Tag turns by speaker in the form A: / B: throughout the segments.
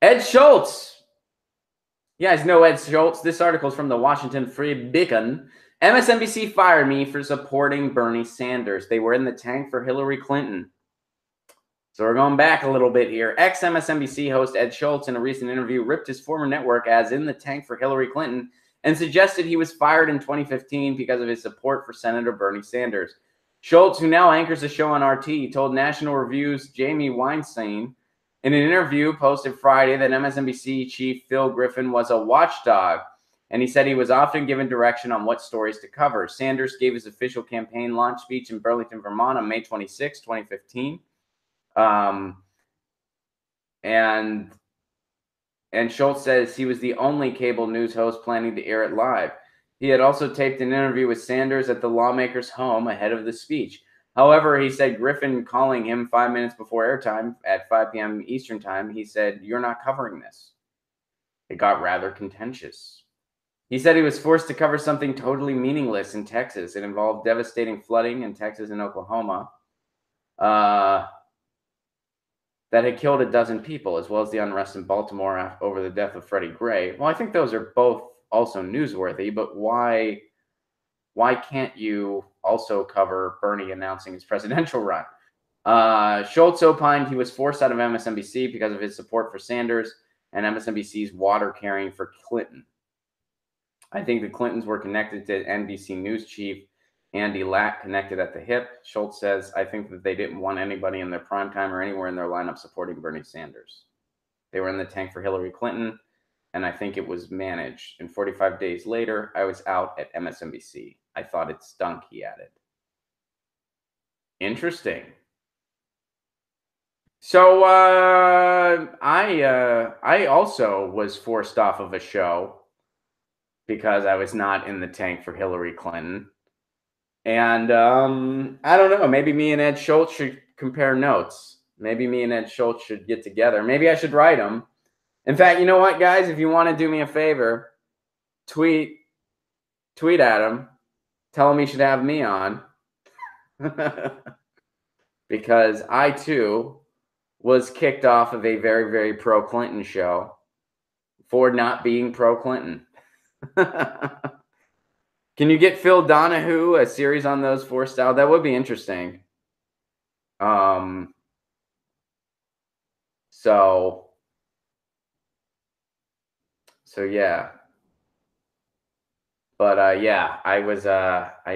A: Ed Schultz. You guys know Ed Schultz. This article is from the Washington Free Beacon. MSNBC fired me for supporting Bernie Sanders. They were in the tank for Hillary Clinton. So we're going back a little bit here. Ex-MSNBC host Ed Schultz, in a recent interview, ripped his former network as in the tank for Hillary Clinton and suggested he was fired in 2015 because of his support for Senator Bernie Sanders. Schultz, who now anchors a show on RT, told National Review's Jamie Weinstein in an interview posted Friday that MSNBC chief Phil Griffin was a watchdog, and he said he was often given direction on what stories to cover. Sanders gave his official campaign launch speech in Burlington, Vermont on May 26, 2015. And Schultz says he was the only cable news host planning to air it live. He had also taped an interview with Sanders at the lawmaker's home ahead of the speech. However, he said Griffin calling him 5 minutes before airtime at 5 p.m. Eastern time, he said, "You're not covering this." It got rather contentious. He said he was forced to cover something totally meaningless in Texas. It involved devastating flooding in Texas and Oklahoma that had killed a dozen people, as well as the unrest in Baltimore over the death of Freddie Gray. Well, I think those are both also newsworthy, but why can't you also cover Bernie announcing his presidential run? Schultz opined he was forced out of MSNBC because of his support for Sanders and MSNBC's water carrying for Clinton. I think the Clintons were connected to NBC News chief Andy Lack, connected at the hip. Schultz says, I think that they didn't want anybody in their primetime or anywhere in their lineup supporting Bernie Sanders. They were in the tank for Hillary Clinton, and I think it was managed. And 45 days later, I was out at MSNBC. I thought it stunk, he added. Interesting. So I also was forced off of a show because I was not in the tank for Hillary Clinton. And I don't know, maybe me and Ed Schultz should compare notes. Maybe me and Ed Schultz should get together. Maybe I should write them. In fact, you know what, guys? If you want to do me a favor, tweet at him. Tell him he should have me on. Because I, too, was kicked off of a very, very pro-Clinton show for not being pro-Clinton. Can you get Phil Donahue a series on those four styles? That would be interesting. So yeah. But yeah, I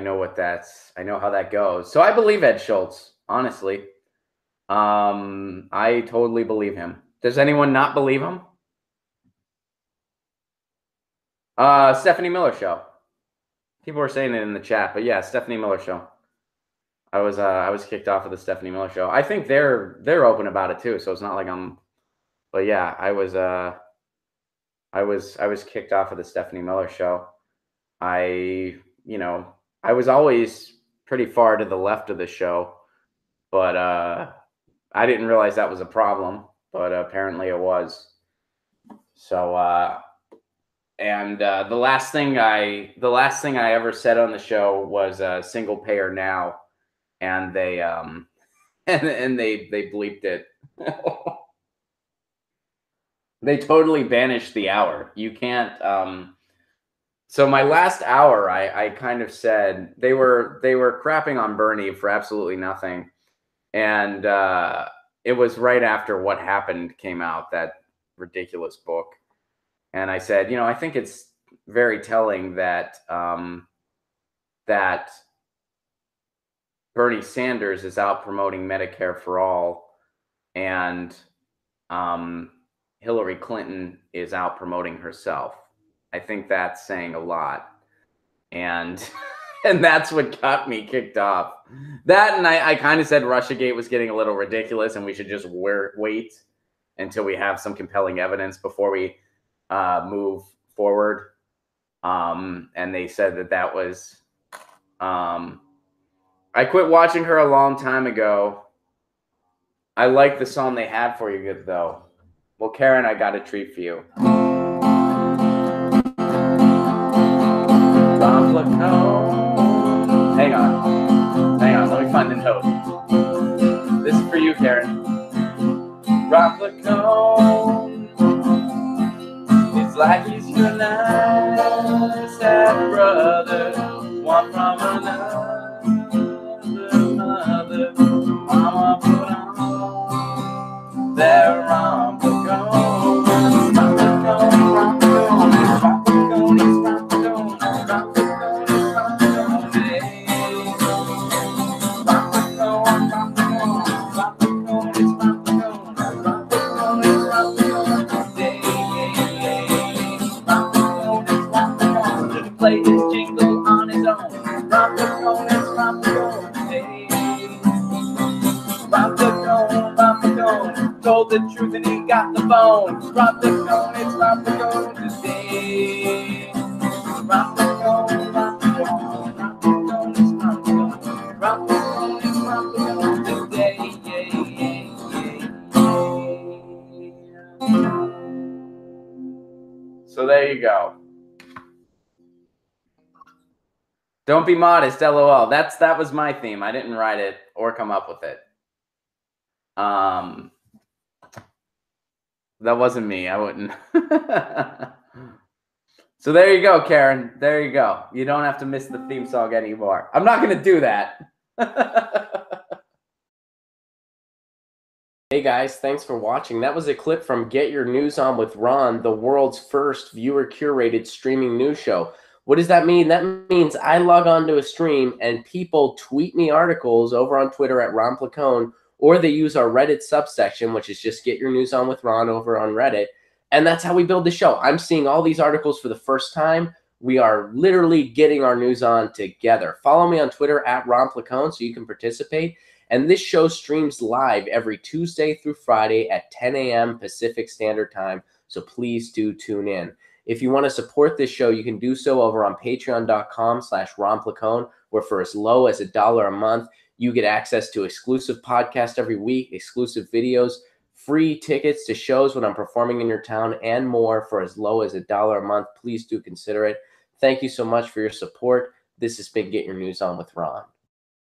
A: know how that goes. So I believe Ed Schultz, honestly. I totally believe him. Does anyone not believe him? Stephanie Miller show. People were saying it in the chat, but yeah, Stephanie Miller show. I was kicked off of the Stephanie Miller show. I think they're open about it too, so it's not like I'm. But yeah, I was kicked off of the Stephanie Miller show. I was always pretty far to the left of the show, but I didn't realize that was a problem, but apparently it was. So and the last thing I ever said on the show was single payer now, and they and they bleeped it. They totally banished the hour. You can't. So my last hour, I kind of said they were crapping on Bernie for absolutely nothing, and it was right after What Happened came out, that ridiculous book. And I said, I think it's very telling that that Bernie Sanders is out promoting Medicare for all, and Hillary Clinton is out promoting herself. I think that's saying a lot, and that's what got me kicked off. That, and I kind of said Russiagate was getting a little ridiculous, and we should just wait until we have some compelling evidence before we move forward. And they said that was I quit watching her a long time ago. I like the song they had for you, though. Well, Karen, I got a treat for you. Placone. Hang on, let me find the note. This is for you, Karen. Placone. like he's your nice half brother, one from another mother. Mama put on their Placone. Play his jingle on his own. Placone, told the truth and he got the bone. Placone today. Placone today. So there you go. Don't be modest, LOL. That was my theme. I didn't write it or come up with it. That wasn't me. I wouldn't. So there you go, Karen. There you go. You don't have to miss the theme song anymore. I'm not going to do that. Hey guys, thanks for watching. That was a clip from Get Your News On with Ron, the world's first viewer-curated streaming news show. What does that mean? That means I log on to a stream and people tweet me articles over on Twitter at Ron Placone, or they use our Reddit subsection, which is just Get Your News On with Ron over on Reddit. And that's how we build the show. I'm seeing all these articles for the first time. We are literally getting our news on together. Follow me on Twitter at Ron Placone so you can participate. And this show streams live every Tuesday through Friday at 10 a.m. Pacific Standard Time. So please do tune in. If you want to support this show, you can do so over on patreon.com/Ron Placone, where for as low as $1 a month, you get access to exclusive podcasts every week, exclusive videos, free tickets to shows when I'm performing in your town, and more for as low as $1 a month. Please do consider it. Thank you so much for your support. This has been Get Your News On with Ron.